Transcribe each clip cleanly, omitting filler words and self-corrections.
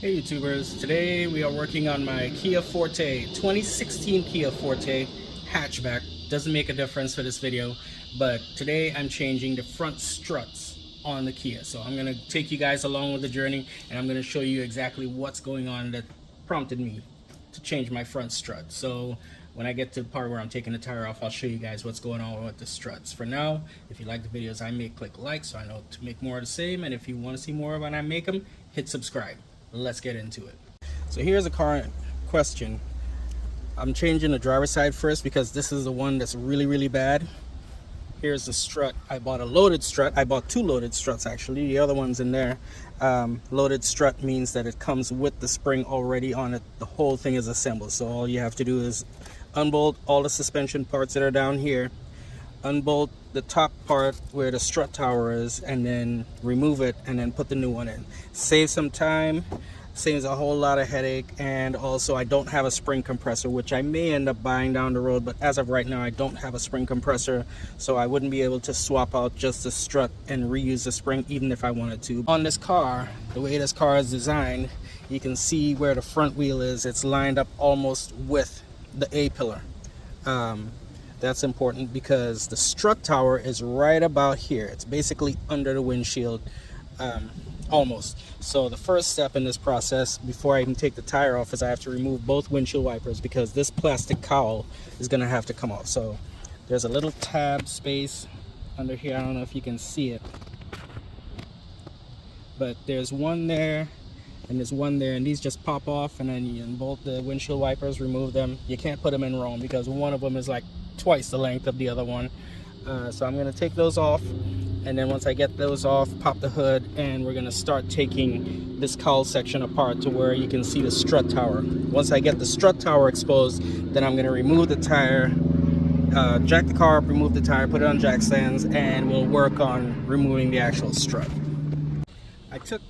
Hey YouTubers, today we are working on my Kia Forte, 2016 Kia Forte hatchback. Doesn't make a difference for this video, but today I'm changing the front struts on the Kia. So I'm gonna take you guys along with the journey and I'm gonna show you exactly what's going on that prompted me to change my front strut. So when I get to the part where I'm taking the tire off, I'll show you guys what's going on with the struts. For now, if you like the videos I make, click like so I know to make more of the same, and if you want to see more when I make them, hit subscribe. Let's get into it. So here's a current question. I'm changing the driver's side first because this is the one that's really bad. Here's the strut. I bought a loaded strut. I bought two loaded struts actually. The other one's in there. Loaded strut means that it comes with the spring already on it. The whole thing is assembled. So all you have to do is unbolt all the suspension parts that are down here, unbolt the top part where the strut tower is, and then remove it and then put the new one in. Save some time, saves a whole lot of headache, and also I don't have a spring compressor, which I may end up buying down the road, but as of right now I don't have a spring compressor, so I wouldn't be able to swap out just the strut and reuse the spring even if I wanted to. On this car, the way this car is designed, you can see where the front wheel is. It's lined up almost with the A-pillar. That's important because the strut tower is right about here. It's basically under the windshield, almost. So the first step in this process before I even take the tire off is I have to remove both windshield wipers because this plastic cowl is going to have to come off. So there's a little tab space under here. I don't know if you can see it, but there's one there and there's one there, and these just pop off, and then you unbolt the windshield wipers, remove them. You can't put them in wrong because one of them is like twice the length of the other one. So I'm going to take those off, and then once I get those off, pop the hood, and we're going to start taking this cowl section apart to where you can see the strut tower. Once I get the strut tower exposed, then I'm going to remove the tire, jack the car up, remove the tire, put it on jack stands, and we'll work on removing the actual strut. I took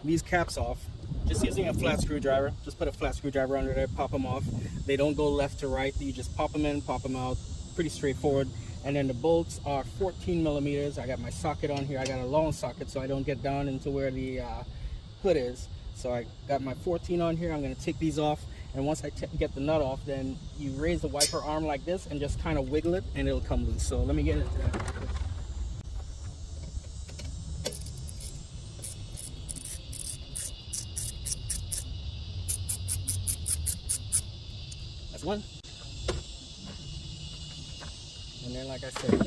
these caps off just using a flat screwdriver. Just put a flat screwdriver under there, pop them off. They don't go left to right. You just pop them in, pop them out. Pretty straightforward. And then the bolts are 14 millimeters. I got my socket on here. I got a long socket so I don't get down into where the hood is. So I got my 14 on here. I'm going to take these off, and once I get the nut off, then you raise the wiper arm like this and just kind of wiggle it and it'll come loose. So let me get into that. That's one. And then, like I said,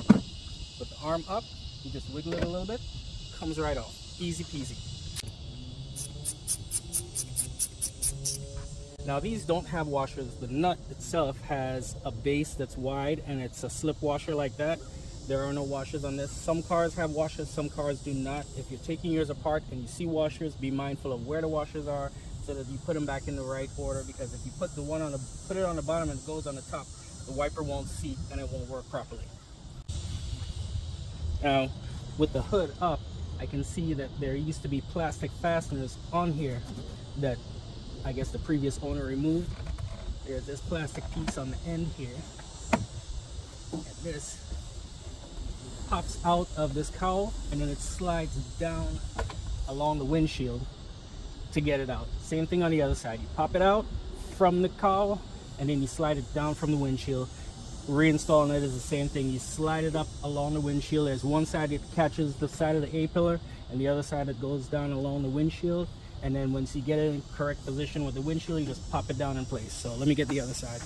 put the arm up, you just wiggle it a little bit, comes right off. Easy peasy. Now these don't have washers. The nut itself has a base that's wide and it's a slip washer like that. There are no washers on this. Some cars have washers, some cars do not. If you're taking yours apart and you see washers, be mindful of where the washers are so that you put them back in the right order, because if you put it on the bottom and it goes on the top, the wiper won't seat and it won't work properly. Now, with the hood up, I can see that there used to be plastic fasteners on here that I guess the previous owner removed. There's this plastic piece on the end here, and this pops out of this cowl, and then it slides down along the windshield to get it out. Same thing on the other side. You pop it out from the cowl, and then you slide it down from the windshield. Reinstalling it is the same thing. You slide it up along the windshield. There's one side that catches the side of the A-pillar, and the other side that goes down along the windshield. And then once you get it in correct position with the windshield, you just pop it down in place. So let me get the other side.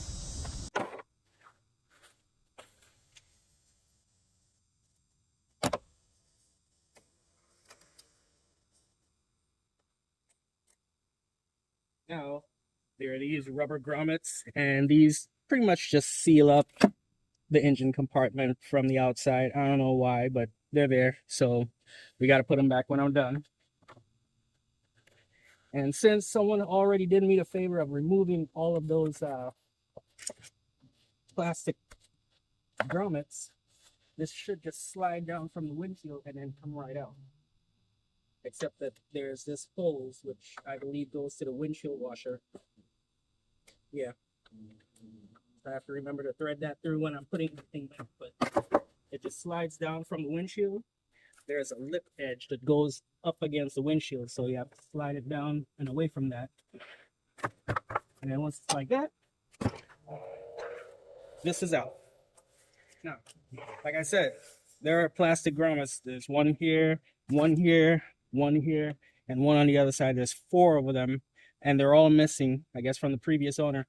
Now, there are these rubber grommets, and these pretty much just seal up the engine compartment from the outside. I don't know why, but they're there. So we got to put them back when I'm done. And since someone already did me the favor of removing all of those plastic grommets, this should just slide down from the windshield and then come right out. Except that there's this hose, which I believe goes to the windshield washer. Yeah. I have to remember to thread that through when I'm putting the thing back, but it just slides down from the windshield. there's a lip edge that goes up against the windshield, so you have to slide it down and away from that. And then once it's like that, this is out. Now, like I said, there are plastic grommets. There's one here, one here, one here, and one on the other side. There's 4 of them, and they're all missing, I guess, from the previous owner.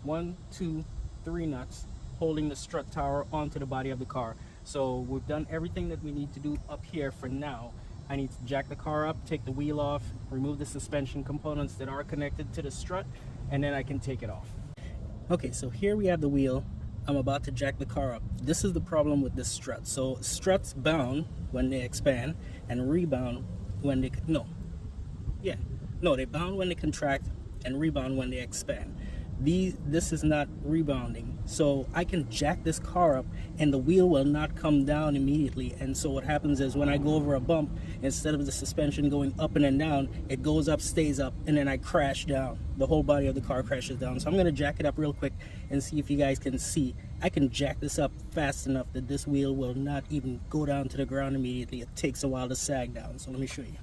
1, 2, 3 nuts holding the strut tower onto the body of the car. So we've done everything that we need to do up here for now. I need to jack the car up, take the wheel off, remove the suspension components that are connected to the strut, and then I can take it off. Okay, so here we have the wheel. I'm about to jack the car up. This is the problem with this strut. So struts bound when they expand and rebound when they they bound when they contract and rebound when they expand. This is not rebounding, so I can jack this car up and the wheel will not come down immediately. And so what happens is when I go over a bump, instead of the suspension going up and then down, it goes up, stays up, and then I crash down. The whole body of the car crashes down. So I'm going to jack it up real quick and see if you guys can see. I can jack this up fast enough that this wheel will not even go down to the ground immediately. It takes a while to sag down, so let me show you.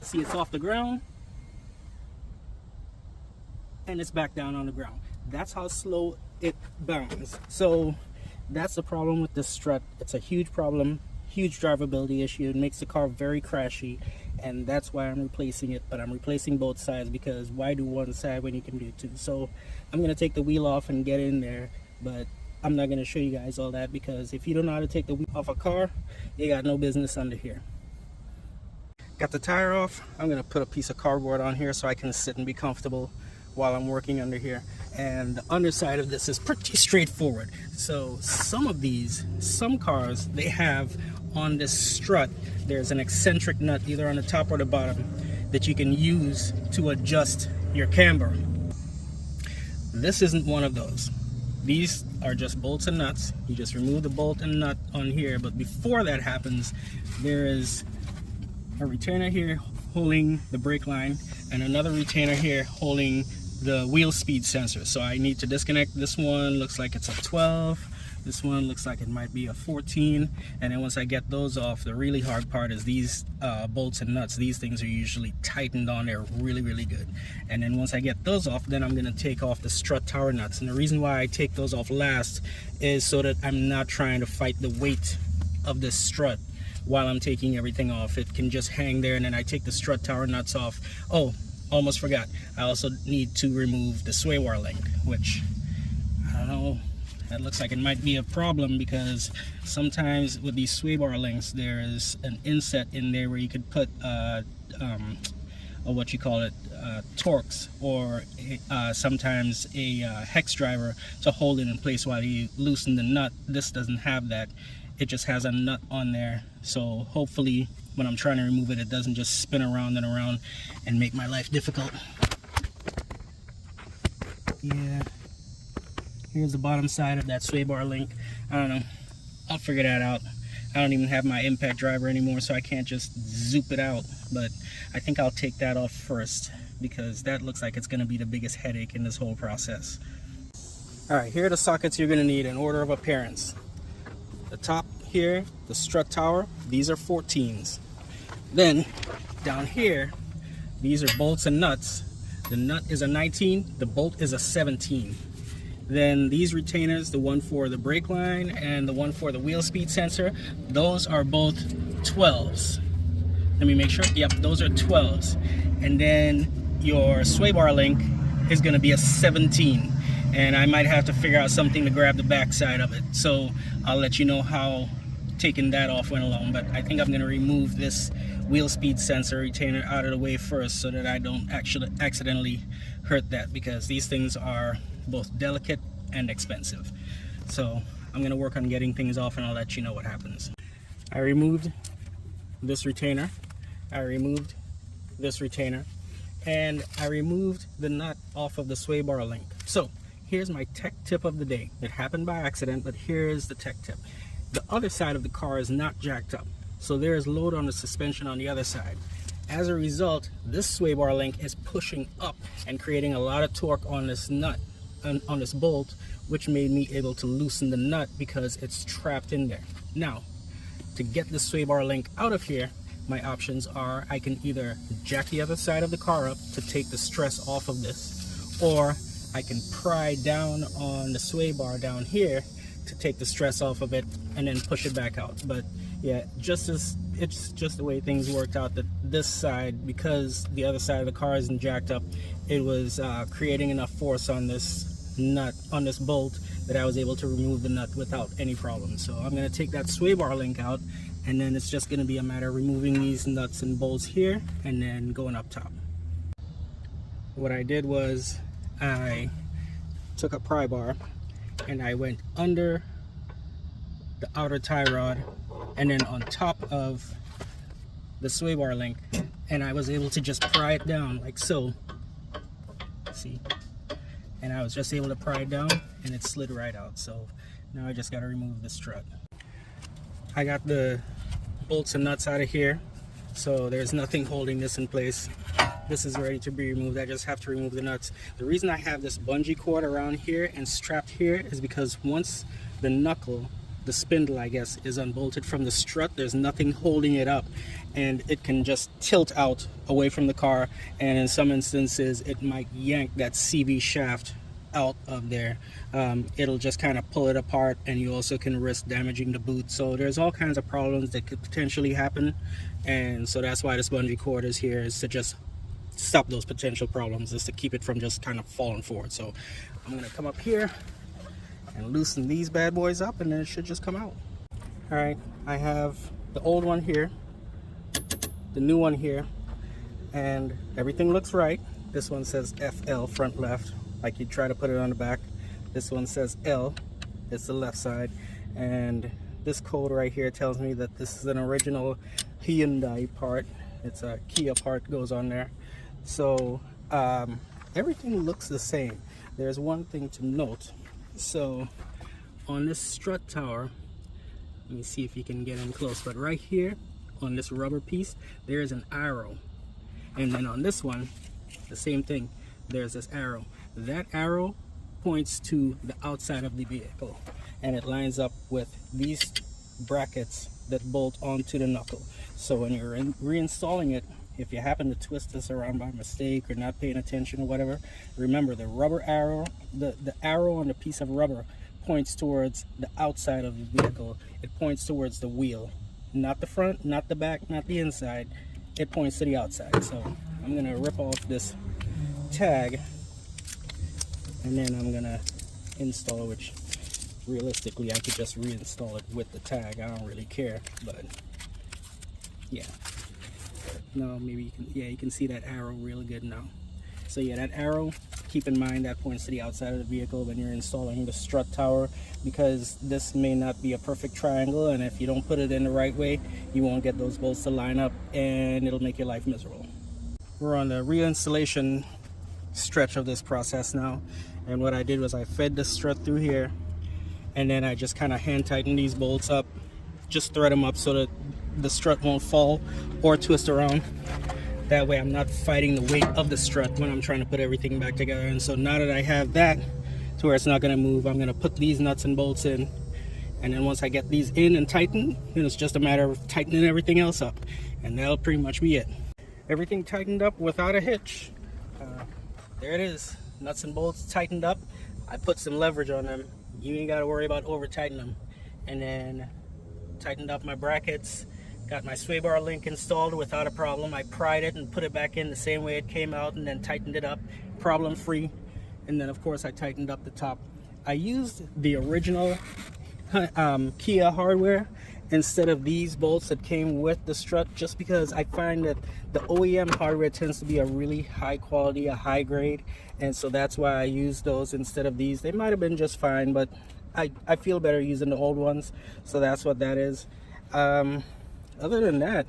See, it's off the ground and it's back down on the ground. That's how slow it bounds. So that's the problem with this strut. It's a huge problem, huge drivability issue. It makes the car very crashy, and that's why I'm replacing it. But I'm replacing both sides, because why do one side when you can do two? So I'm gonna take the wheel off and get in there, but I'm not gonna show you guys all that, because if you don't know how to take the wheel off a car, you got no business under here. Got the tire off. I'm gonna put a piece of cardboard on here so I can sit and be comfortable while I'm working under here. And the underside of this is pretty straightforward. So some cars, they have on this strut, there's an eccentric nut either on the top or the bottom that you can use to adjust your camber. This isn't one of those. These are just bolts and nuts. You just remove the bolt and nut on here, but before that happens, there is a retainer here holding the brake line and another retainer here holding the wheel speed sensor. So I need to disconnect this one. Looks like it's a 12. This one looks like it might be a 14. And then once I get those off, the really hard part is these bolts and nuts. These things are usually tightened on there really good. And then once I get those off, then I'm going to take off the strut tower nuts. And the reason why I take those off last is so that I'm not trying to fight the weight of this strut while I'm taking everything off. It can just hang there, and then I take the strut tower nuts off. Oh, almost forgot, I also need to remove the sway bar link, which I don't know, that looks like it might be a problem, because sometimes with these sway bar links there is an inset in there where you could put what you call it, torques, or sometimes a hex driver to hold it in place while you loosen the nut. This doesn't have that. It just has a nut on there, so hopefully when I'm trying to remove it, it doesn't just spin around and around and make my life difficult. Yeah, here's the bottom side of that sway bar link. I don't know, I'll figure that out. I don't even have my impact driver anymore, so I can't just zoop it out, but I think I'll take that off first, because that looks like it's going to be the biggest headache in this whole process. Alright, here are the sockets you're going to need in order of appearance. The top here, the strut tower, these are 14s. Then down here, these are bolts and nuts. The nut is a 19, the bolt is a 17. Then these retainers, the one for the brake line and the one for the wheel speed sensor, those are both 12s. Let me make sure. Yep, those are 12s. And then your sway bar link is going to be a 17. And I might have to figure out something to grab the back side of it. So I'll let you know how taking that off went along. But I think I'm going to remove this wheel speed sensor retainer out of the way first, so that I don't actually accidentally hurt that, because these things are both delicate and expensive. So I'm going to work on getting things off, and I'll let you know what happens. I removed this retainer. I removed this retainer. And I removed the nut off of the sway bar link. So here's my tech tip of the day. It happened by accident, but here's the tech tip. The other side of the car is not jacked up, so there is load on the suspension on the other side. As a result, this sway bar link is pushing up and creating a lot of torque on this nut, on this bolt, which made me able to loosen the nut because it's trapped in there. Now, to get the sway bar link out of here, my options are I can either jack the other side of the car up to take the stress off of this, or I can pry down on the sway bar down here to take the stress off of it and then push it back out. But yeah, it's just the way things worked out, that this side, because the other side of the car isn't jacked up, it was creating enough force on this nut, on this bolt, that I was able to remove the nut without any problem. So I'm going to take that sway bar link out, and then it's just going to be a matter of removing these nuts and bolts here and then going up top. What I did was I took a pry bar and I went under the outer tie rod and then on top of the sway bar link, and I was able to just pry it down like so. See? And I was just able to pry it down and it slid right out. So now I just got to remove the strut. I got the bolts and nuts out of here, so there's nothing holding this in place. This is ready to be removed. I just have to remove the nuts. The reason I have this bungee cord around here and strapped here is because once the knuckle, the spindle I guess, is unbolted from the strut, there's nothing holding it up, and it can just tilt out away from the car, and in some instances it might yank that CV shaft out of there. It'll just kind of pull it apart, and you also can risk damaging the boot. So there's all kinds of problems that could potentially happen, and so that's why this bungee cord is here, is to just stop those potential problems, is to keep it from just kind of falling forward. So I'm gonna come up here and loosen these bad boys up, and then it should just come out. All right, I have the old one here, the new one here, and everything looks right. This one says FL, front left, like you try to put it on the back. This one says L, it's the left side, and this code right here tells me that this is an original Hyundai part. It's a Kia part goes on there. So everything looks the same. There's one thing to note. So on this strut tower, let me see if you can get in close, but right here on this rubber piece there is an arrow, and then on this one the same thing, there's this arrow. That arrow points to the outside of the vehicle, and it lines up with these brackets that bolt onto the knuckle. So when you're reinstalling it, if you happen to twist this around by mistake or not paying attention or whatever, remember the rubber arrow, the arrow on the piece of rubber points towards the outside of the vehicle. It points towards the wheel, not the front, not the back, not the inside. It points to the outside. So I'm gonna rip off this tag, and then I'm gonna install, which realistically I could just reinstall it with the tag. I don't really care, but yeah. No, maybe you can, yeah, you can see that arrow really good now. So yeah, that arrow, keep in mind that points to the outside of the vehicle when you're installing the strut tower, because this may not be a perfect triangle, and if you don't put it in the right way, you won't get those bolts to line up, and it'll make your life miserable. We're on the reinstallation stretch of this process now, and what I did was I fed the strut through here, and then I just kind of hand tighten these bolts up, just thread them up so that the strut won't fall or twist around. That way I'm not fighting the weight of the strut when I'm trying to put everything back together. And so now that I have that to where it's not going to move, I'm going to put these nuts and bolts in, and then once I get these in and tightened, then it's just a matter of tightening everything else up, and that'll pretty much be it. Everything tightened up without a hitch. There it is, nuts and bolts tightened up. I put some leverage on them. You ain't got to worry about over tightening them. And then tightened up my brackets. Got my sway bar link installed without a problem. I pried it and put it back in the same way it came out, and then tightened it up, problem free. And then of course I tightened up the top. I used the original Kia hardware instead of these bolts that came with the strut, just because I find that the OEM hardware tends to be a really high quality, a high grade, and so that's why I used those instead of these. They might have been just fine, but I feel better using the old ones, so that's what that is. Other than that,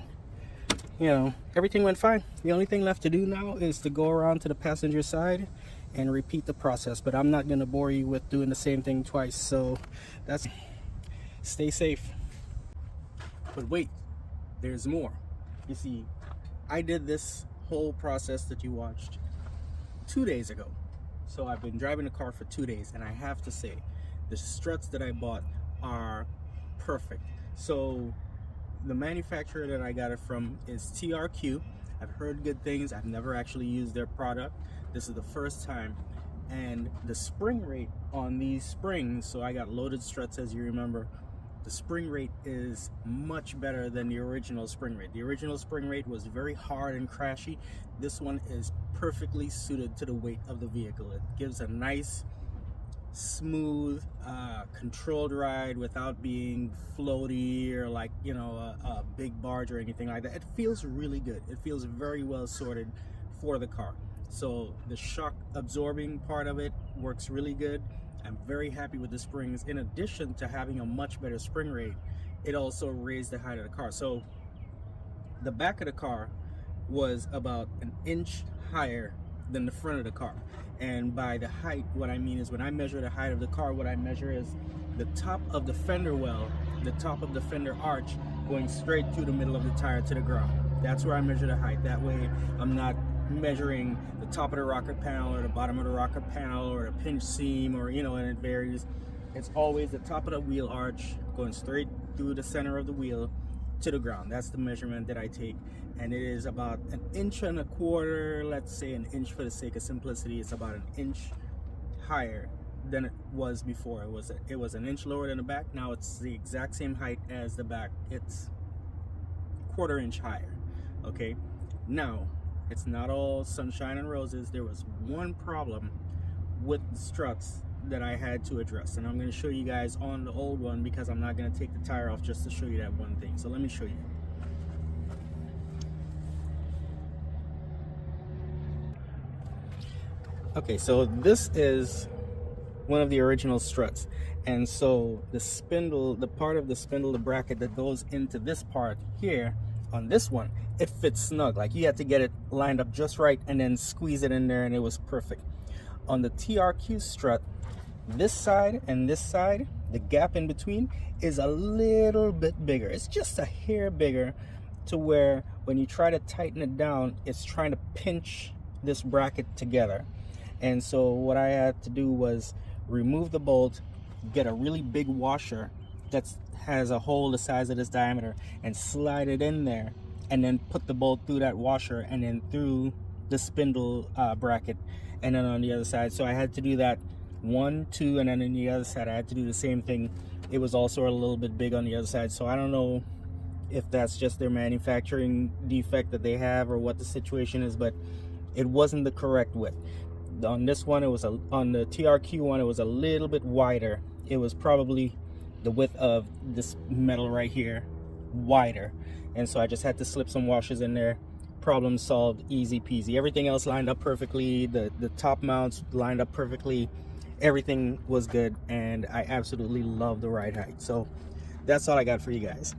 you know, everything went fine. The only thing left to do now is to go around to the passenger side and repeat the process, but I'm not going to bore you with doing the same thing twice. So that's, stay safe. But wait, there's more. You see, I did this whole process that you watched 2 days ago. So I've been driving the car for 2 days, and I have to say, the struts that I bought are perfect. So the manufacturer that I got it from is TRQ. I've heard good things. I've never actually used their product. This is the first time. And the spring rate on these springs, so I got loaded struts, as you remember, the spring rate is much better than the original spring rate. The original spring rate was very hard and crashy. This one is perfectly suited to the weight of the vehicle. It gives a nice, smooth, controlled ride without being floaty or like, you know, a big barge or anything like that. It feels really good. It feels very well sorted for the car. So the shock absorbing part of it works really good. I'm very happy with the springs. In addition to having a much better spring rate, it also raised the height of the car. So the back of the car was about an inch higher than the front of the car. And by the height, what I mean is when I measure the height of the car, what I measure is the top of the fender well, the top of the fender arch going straight through the middle of the tire to the ground. That's where I measure the height. That way I'm not measuring the top of the rocker panel or the bottom of the rocker panel or the pinch seam, or, you know, and it varies. It's always the top of the wheel arch going straight through the center of the wheel to the ground. That's the measurement that I take, and it is about an inch and a quarter, let's say an inch for the sake of simplicity. It's about an inch higher than it was before. It was an inch lower than the back. Now it's the exact same height as the back. It's a quarter inch higher. Okay, now it's not all sunshine and roses. There was one problem with the struts that I had to address, and I'm going to show you guys on the old one because I'm not going to take the tire off just to show you that one thing. So let me show you. Okay, so this is one of the original struts, and so the spindle, the part of the spindle, the bracket that goes into this part here on this one, it fits snug. Like, you had to get it lined up just right and then squeeze it in there, and it was perfect. On the TRQ strut, this side and this side, the gap in between is a little bit bigger. It's just a hair bigger, to where when you try to tighten it down, it's trying to pinch this bracket together. And so what I had to do was remove the bolt, get a really big washer that has a hole the size of this diameter, and slide it in there, and then put the bolt through that washer and then through the spindle bracket, and then on the other side. So I had to do that 1, 2, and then on the other side I had to do the same thing. It was also a little bit big on the other side, so I don't know if that's just their manufacturing defect that they have or what the situation is, but it wasn't the correct width. On this one, it was on the TRQ one, it was a little bit wider. It was probably the width of this metal right here, wider, and so I just had to slip some washers in there. Problem solved, easy peasy. Everything else lined up perfectly. The top mounts lined up perfectly. Everything was good, and I absolutely love the ride height. So that's all I got for you guys.